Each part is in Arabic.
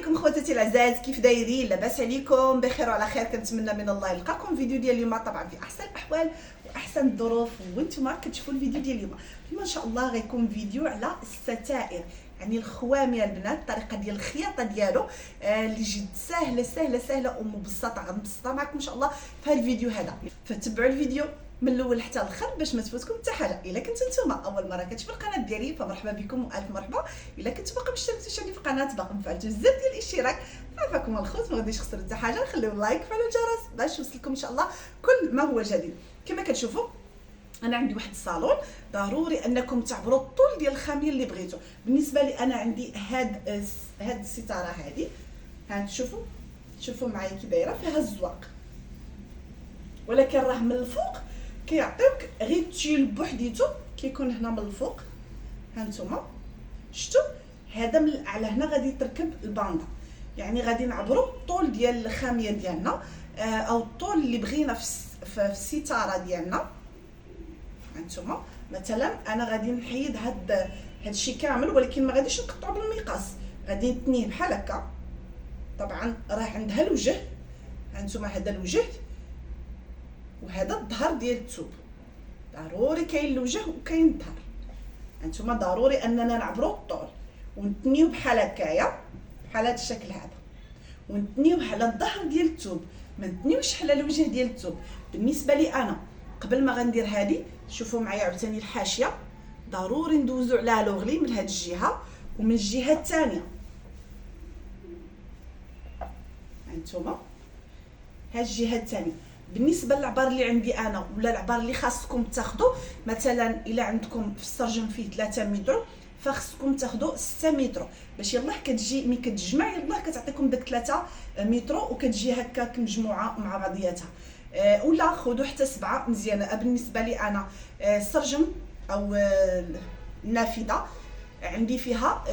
عليكم خواتاتي العزاز، كيف دايرين؟ لاباس عليكم؟ بخير وعلى خير. كنتمنى من الله يلقاكم فيديو ديال اليوم طبعا في احسن الاحوال واحسن الظروف. وانتم كتشوفوا الفيديو ديال اليوم ان شاء الله غيكون فيديو على الستائر، يعني الخواميه البنات، الطريقه ديال الخياطه ديالو اللي جد سهله ومبسطه. غنبسطها معكم ان شاء الله في هذا الفيديو هذا، فتبعوا الفيديو من الاول حتى الاخر باش ما تفوتكم حتى حاجه. الا كنتو نتوما اول مره كتشوفوا القناه ديالي فمرحبا بكم والف مرحبا. الا كنتو باقي مشتركتوش عندي في القناه باقي مفعلتوا الزر ديال الاشتراك، عافاكم الخوت، ما غاديش تخسروا حتى حاجه. خليو لايك وفعلوا الجرس باش يوصلكم ان شاء الله كل ما هو جديد. كما كتشوفوا انا عندي واحد الصالون، ضروري انكم تعبروا الطول ديال الخاميه اللي بغيتو. بالنسبه لي انا عندي هاد الستاره هذه، ها شوفوا معايا كي دايره، فيها الزواق، ولكن راه من الفوق كيعطيوك غير التيل بوحديتو، كيكون هنا من الفوق. ها نتوما شفتوا هذا من الاعلى هنا غادي تركب الباندا، يعني غادي نعبروا الطول ديال الخاميه ديالنا او الطول اللي بغينا في الستاره ديالنا. هانتوما مثلا انا غادي نحيد هاد الشيء كامل، ولكن ما غاديش نقطعو بالمقاس، غادي نتنيه بحال هكا. طبعا راه عندها الوجه، هانتوما هذا الوجه وهذا الظهر ديال الثوب، ضروري كاين الوجه وكاين الظهر. هانتوما ضروري اننا نعبروا الطول ونتنيو بحال هكايا، بحال هذا الشكل هذا، ونتنيو على الظهر ديال الثوب، ما نتنيوش على الوجه ديال الثوب. بالنسبه لي انا قبل ما غندير هذه، شوفوا معايا عاوتاني الحاشيه، ضروري ندوزو على لوغلي من هذه الجهه ومن الجهه الثانيه. هانتوما ها الجهه الثانيه. بالنسبه للعبار اللي عندي انا ولا العبار اللي خاصكم تاخذوا، مثلا الا عندكم في السرجم فيه 3 متر فخصكم تاخذوا 6 متر باش يلاه كتجي ملي كتجمع يلاه كتعطيكم داك 3 متر وكتجي هكاك مجموعه مع بعضياتها. ولا خذوا حتى 7 مزيانه. بالنسبه لي انا السرجم او النافذه عندي فيها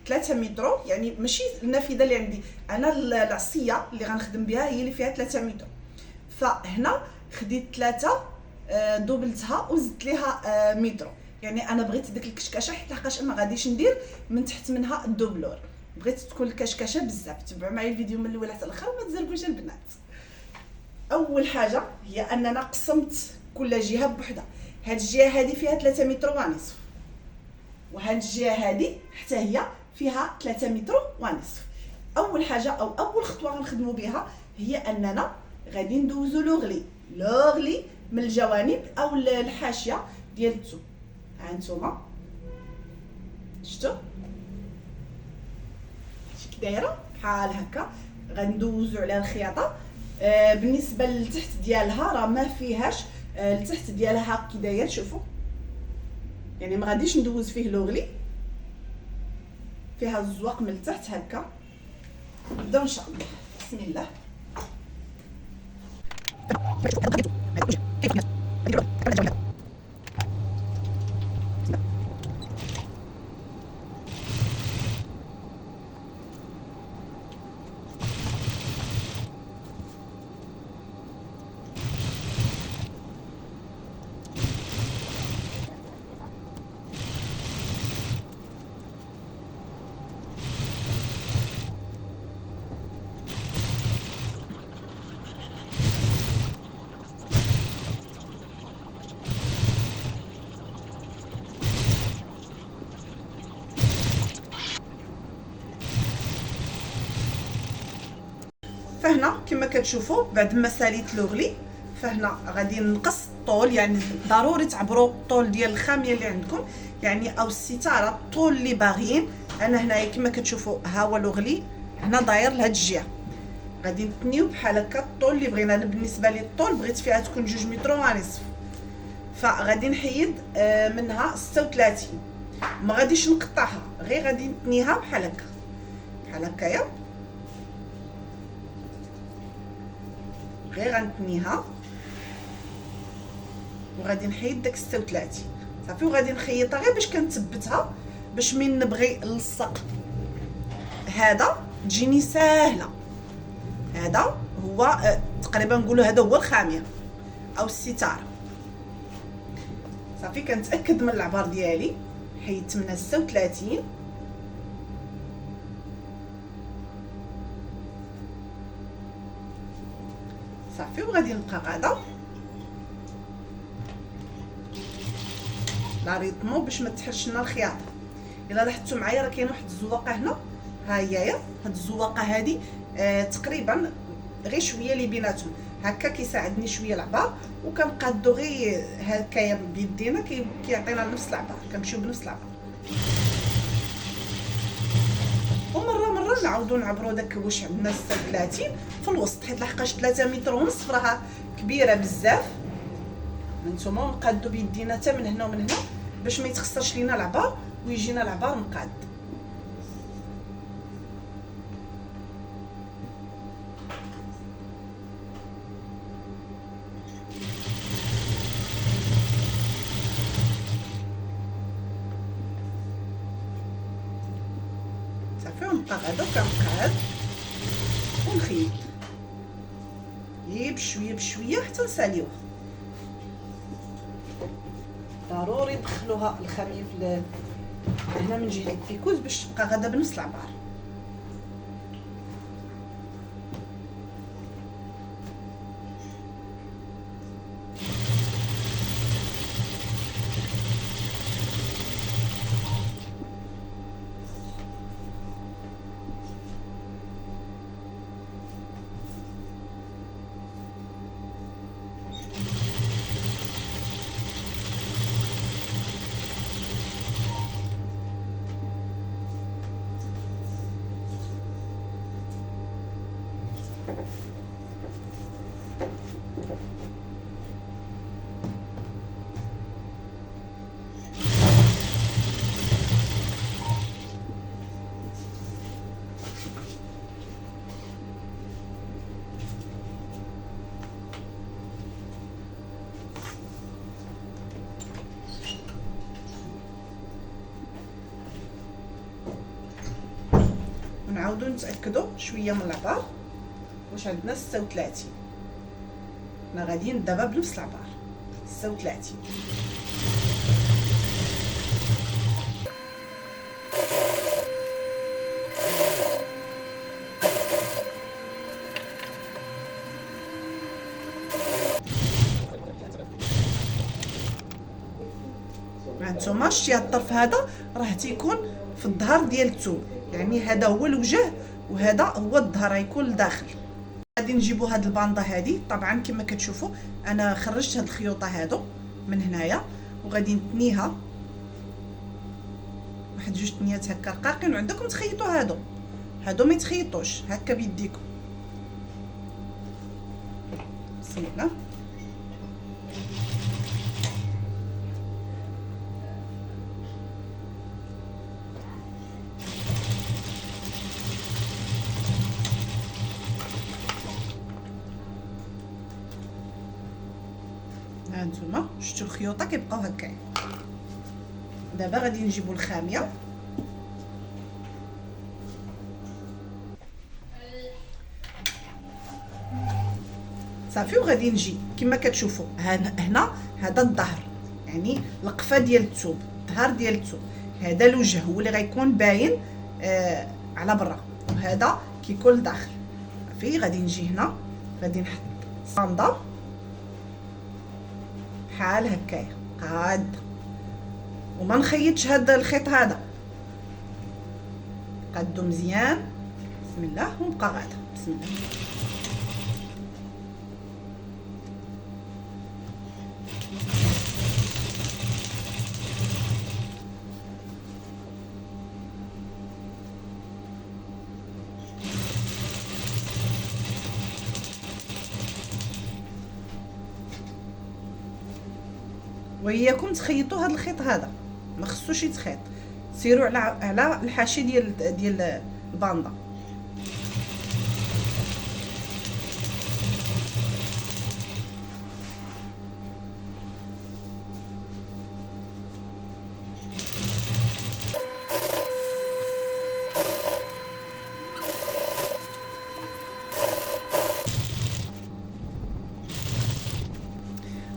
3 متر، يعني ماشي النافذه اللي عندي انا، العصيه اللي غنخدم بها هي اللي فيها 3 متر. فهنا خديت 3 دوبلتها وزدت ليها متر، يعني انا بغيت ديك الكشكشه حيت لحقاش ما غاديش ندير من تحت منها الدوبلور، بغيت تكون الكشكشه بزاف. تبعوا معايا الفيديو من الاول حتى الاخر وما تزربوش البنات. اول حاجه هي اننا قسمت كل جهه بوحدها. هاد الجهه هذه فيها 3 متر ونصف، وهاد الجهه هذه حتى هي فيها 3 متر ونصف. اول حاجه او اول خطوه غنخدموا بها هي اننا غادي ندوزو لوغلي من الجوانب او الحاشيه ديال الثوب. ها انتما شفتوا كي دايره بحال هكا. غندوزو على الخياطه. بالنسبه للتحت ديالها راه ما فيهاش التحت ديالها كي داير، شوفوا يعني ما غاديش ندوز فيه لوغلي، فيها الزواق من التحت هكا. نبداو ان شاء الله. بسم الله. فهنا كما كتشوفوا بعد ما ساليت لوغلي، فهنا غادي نقص الطول، يعني ضروري تعبروا الطول ديال الخاميه اللي عندكم، يعني او الستاره الطول اللي باغيين. انا هنايا كما كتشوفوا ها هو لوغلي هنا داير لهاد الجهه، غادي نتنيو بحال هكا الطول اللي بغينا. انا بالنسبه لي الطول بغيت فيها تكون 2 متر ونصف، فغادي نحيد منها 36، ما غاديش نقطعها، غير غادي نتنيها بحال هكا بحال هكايا، غير غنتنيها وغادي نحيد داك 36 صافي. وغادي نخيطها غير باش كنثبتها باش من نبغي نلصق هذا تجيني ساهله. هذا هو تقريبا نقولوا هذا هو الخاميه او الستاره صافي. كنتاكد من العبار ديالي، حيدت منها 36 صافي. وغادي نبقى غادا لا ريطمو باش ما تحرش لنا الخياطه. الا لاحظتوا معايا راه كاين واحد الزواقه هنا، ها هي هاد الزواقه هادي تقريبا غير شويه اللي بيناتهم هكا كيساعدني شويه العبار، وكنقادو غير هكايا بيدينا كيعطينا نفس العبار، كنمشيو بنفس العبار. ومره نعاودو نعبرو داك واش عندنا 36 في الوسط، حيت لحقاش 3 متر ونص راها كبيره بزاف. هانتوما نقادو بيدينا حتى من هنا ومن هنا باش ما يتخسرش لينا العبار ويجينا العبار مقاد. صافي ونبقى غادا كنقاد ونخيط بشويه بشويه حتى نساليوه. ضروري ندخلوها الخاميه في هنا من جهه البيكوز باش تبقى غادا بنفس العبار. ونعاودو نتاكدوا شويه من العبار واش عندنا 36. حنا غاديين دابا بنفس العبار 36. هانتوما شتي هاد الطرف هذا راه تيكون في الظهر ديال الثوب، يعني هذا هو الوجه وهذا هو الظهر غيكون لداخل. غادي نجيبو هاد الباندا هادي، طبعا كما كتشوفوا انا خرجت هاد الخيوطه هادو من هنايا وغادي نتنيها واحد جوج تنيات هكا رقاقين. وعندكم تخيطوا هادو ما يتخيطوش هكا بيديكم. بسم الله. هانتوما شفتوا الخيوطه كيبقاو هكايا. دابا غادي نجيبوا الخاميه صافي، وغادي نجي كما كتشوفوا هنا هذا الظهر، يعني القفه ديال الثوب، الظهر ديال الثوب، هذا الوجه هو اللي غيكون باين على برا، وهذا كيكون لداخل. صافي غادي نجي هنا غادي نحط صاندا بحال هكايا قاد، وما نخيطش هذا الخيط هذا، قادو مزيان. بسم الله ونبقى غادا. بسم الله. وإياكم تخيطوا هذا الخيط هذا، ما خصوش يتخيط، سيروا على الحاشي ديال الباندا.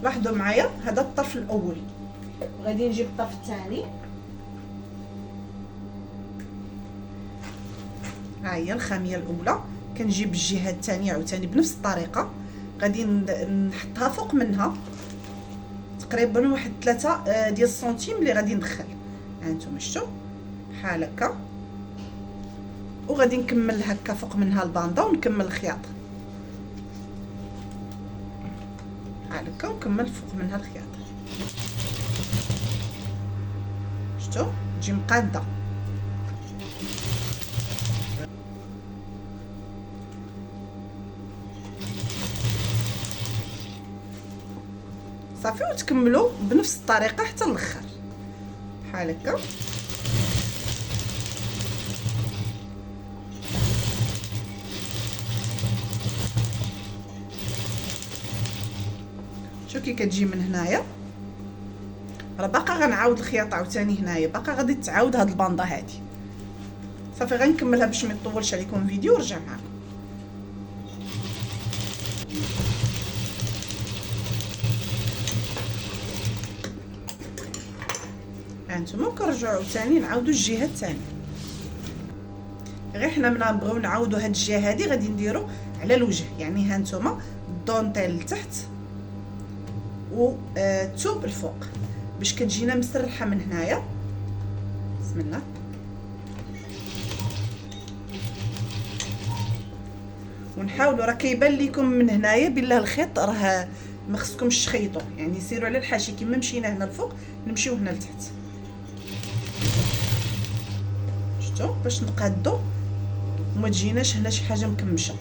لاحظوا معايا هذا الطرف الاول، وغادي نجيب الطرف الثاني. ها هي الخاميه الاولى، كنجيب الجهه الثانيه عاوتاني بنفس الطريقه غادي نحطها فوق منها تقريبا واحد 3 ديال السنتيم اللي غادي ندخل. هانتوما شفتوا بحال هكا، وغادي نكمل هكا فوق منها الباندا ونكمل الخياطه بحال هكا ونكمل فوق منها الخياطه. شفتوا تجي مقاده. صافي وتكملوا بنفس الطريقه حتى الاخر بحال هكا. شوف كي كتجي من هنايا، راه باقا غنعاود الخياطه عاوتاني هنايا، باقا غادي تعاود هاد الباندا هادي. صافي غنكملها باش ما يطولش عليكم الفيديو ورجع معكم. هانتوما كنرجعوا عاوتاني نعاودوا الجهه الثانيه. غير حنا ملي نبغيو نعاودوا هاد الجهه هادي غادي نديروا على الوجه، يعني هانتوما الدونتيل لتحت و الثوب الفوق باش كتجينا مسرحه من هنايا. بسم الله. ونحاولوا، راه كيبان لكم من هنايا بالله الخيط راه ما خصكمش تخيطوا، يعني سيروا على الحاشي كما مشينا هنا الفوق نمشيو هنا لتحت. شفتوا باش نقادوا وما تجيناش هنا شي حاجه مكمشه.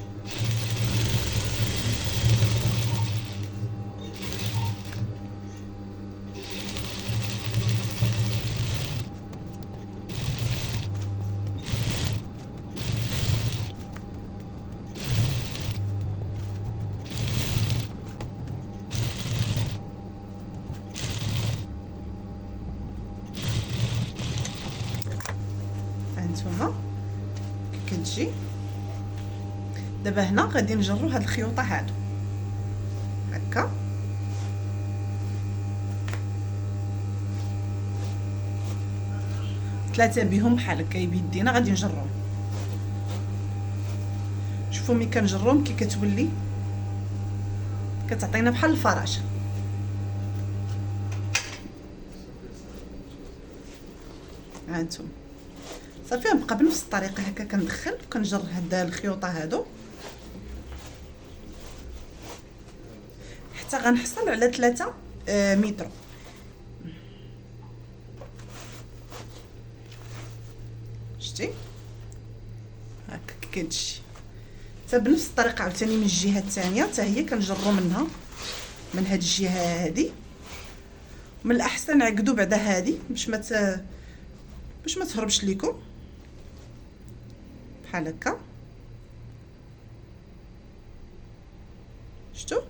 هانتوما كتجي دابا هنا غادي نجرو هاد الخيوطه هادو هكا. ثلاثه بهم بحال هكا بيدينا غادي نجروهم. شوفوا ملي كنجروهم كي كتولي كتعطينا بحال الفراشه. هانتوما صافي نبقى بنفس الطريقه هكا كندخل وكنجر هاد الخيوطه هادو حتى غنحصل على 3 متر. شتي هكا كتجي حتى بنفس الطريقه عاوتاني من الجهه الثانيه حتى هي كنجرو منها من هاد الجهه هادي. من الاحسن عقدوا بعدا هادي باش ما تهربش ليكم بحال هكا. شفتوا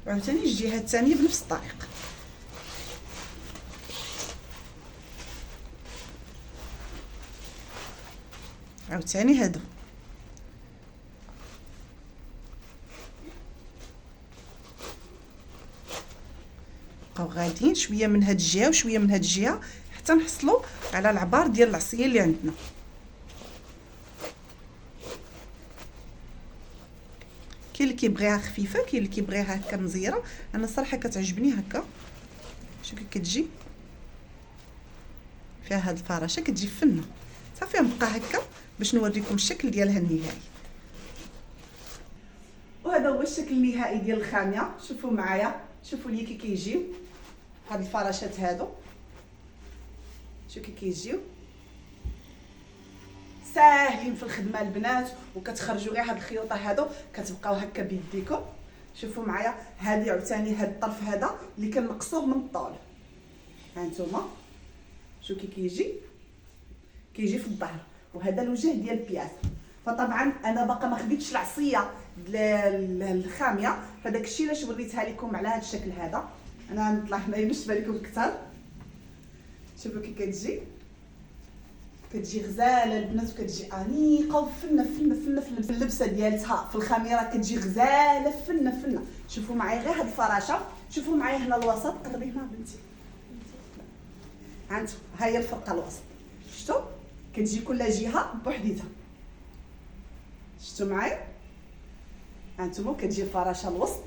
عاوتاني الجهه الثانيه بنفس الطريقه. عاوتاني هادو بقاو غاديين شويه من هاد الجهه وشويه من هاد الجهه حتى نحصلوا على العبار ديال العصيه اللي عندنا. كاين اللي كيبغيها خفيفه، كاين اللي كيبغيها هكا مزيره. انا الصراحه كتعجبني هكا. شوف كي كتجي فيها هاد الفراشه كتجي فنه. صافي نبقى هكا باش نوريكم الشكل ديالها النهائي. وهذا هو الشكل النهائي ديال الخاميه. شوفوا معايا، شوفوا لي كي كيجيو هاد الفراشات هادو. شوفوا كي كيجيو ساهلين في الخدمه البنات، وكتخرجوا غير هاد الخيوطه هادو كتبقاو هكا بيديكم. شوفوا معايا هادي عاوتاني هاد الطرف هذا اللي كنقصوه من الطول. هانتوما شوفوا كي كيجي في الظهر، وهذا الوجه ديال البياس. فطبعا انا باقا ما خديتش العصيه الخاميه، فداك الشيء علاش وريتها لكم على هذا الشكل هذا. انا نطلع هنايا باش تبان لكم اكثر. شوفوا كي كتجي غزاله البنات، وكتجي انيقه وفنه فنه فنه في اللبسه ديالتها. في الخميره كتجي غزاله فنه فنه. شوفوا معايا غير هاد الفراشه، شوفوا معايا هنا الوسط. قربي هنا بنتي، ها هي الفرقه الوسط. شفتوا كتجي كل جهه بوحديتها. شفتوا معايا هانتوما كتجي الفراشه الوسط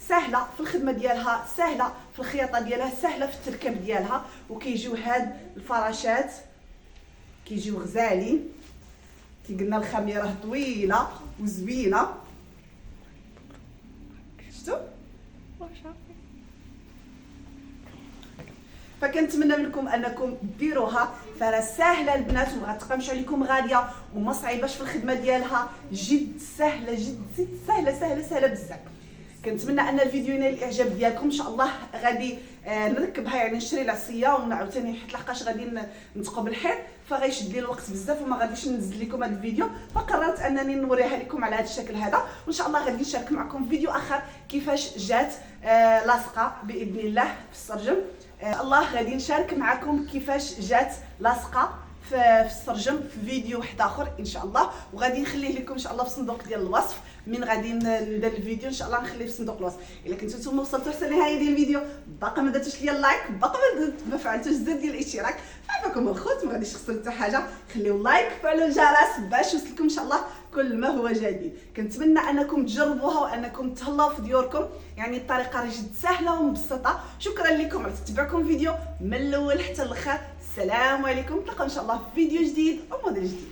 سهله في الخدمه ديالها، سهله في الخياطه ديالها، سهله في التركيب ديالها. وكيجيو هاد الفراشات كيجيو غزالين، كي قلنا الخميره طويله وزوينه. شفتوا؟ فكنتمنى منكم انكم ديروها، فراه ساهله البنات وما غتبقاش عليكم غاليه وما صعيباش في الخدمه ديالها، جد سهله، جد سهله سهله سهله بزاف. كنتمنى ان الفيديو ينال الاعجاب ديالكم. ان شاء الله غادي نركبها، يعني نشري العصيه ونعاوتاني حيت لحقاش غادي نتقوا بالحيط فغيشد لي الوقت بزاف وما غاديش ننزل لكم هذا الفيديو، فقررت انني نوريها لكم على هذا الشكل هذا. وان شاء الله غادي نشارك معكم فيديو اخر كيفاش جات لاصقه باذن الله في السرجم. الله غادي نشارك معكم كيفاش جات لاصقه في السرجم في فيديو واحد اخر ان شاء الله، وغادي نخليه لكم ان شاء الله في صندوق ديال الوصف. من غادي ندير الفيديو ان شاء الله نخليه في صندوق الوصف. الا كنتو نتوما وصلتوا حتى النهايه ديال الفيديو باقا ما درتوش ليا اللايك، باقا ما فعلتوش الزر ديال الاشتراك، عافاكم الخوت ما غاديش يخسر حتى حاجه. خليو لايك، فعلوا الجرس باش يوصلكم ان شاء الله كل ما هو جديد. كنتمنى انكم تجربوها وانكم تهلاو في ديوركم، يعني الطريقه راه جد سهله ومبسطه. شكرا لكم على تتبعكم فيديو من الاول حتى الاخر. السلام عليكم، نتلاقاو ان شاء الله في فيديو جديد وموديل جديد.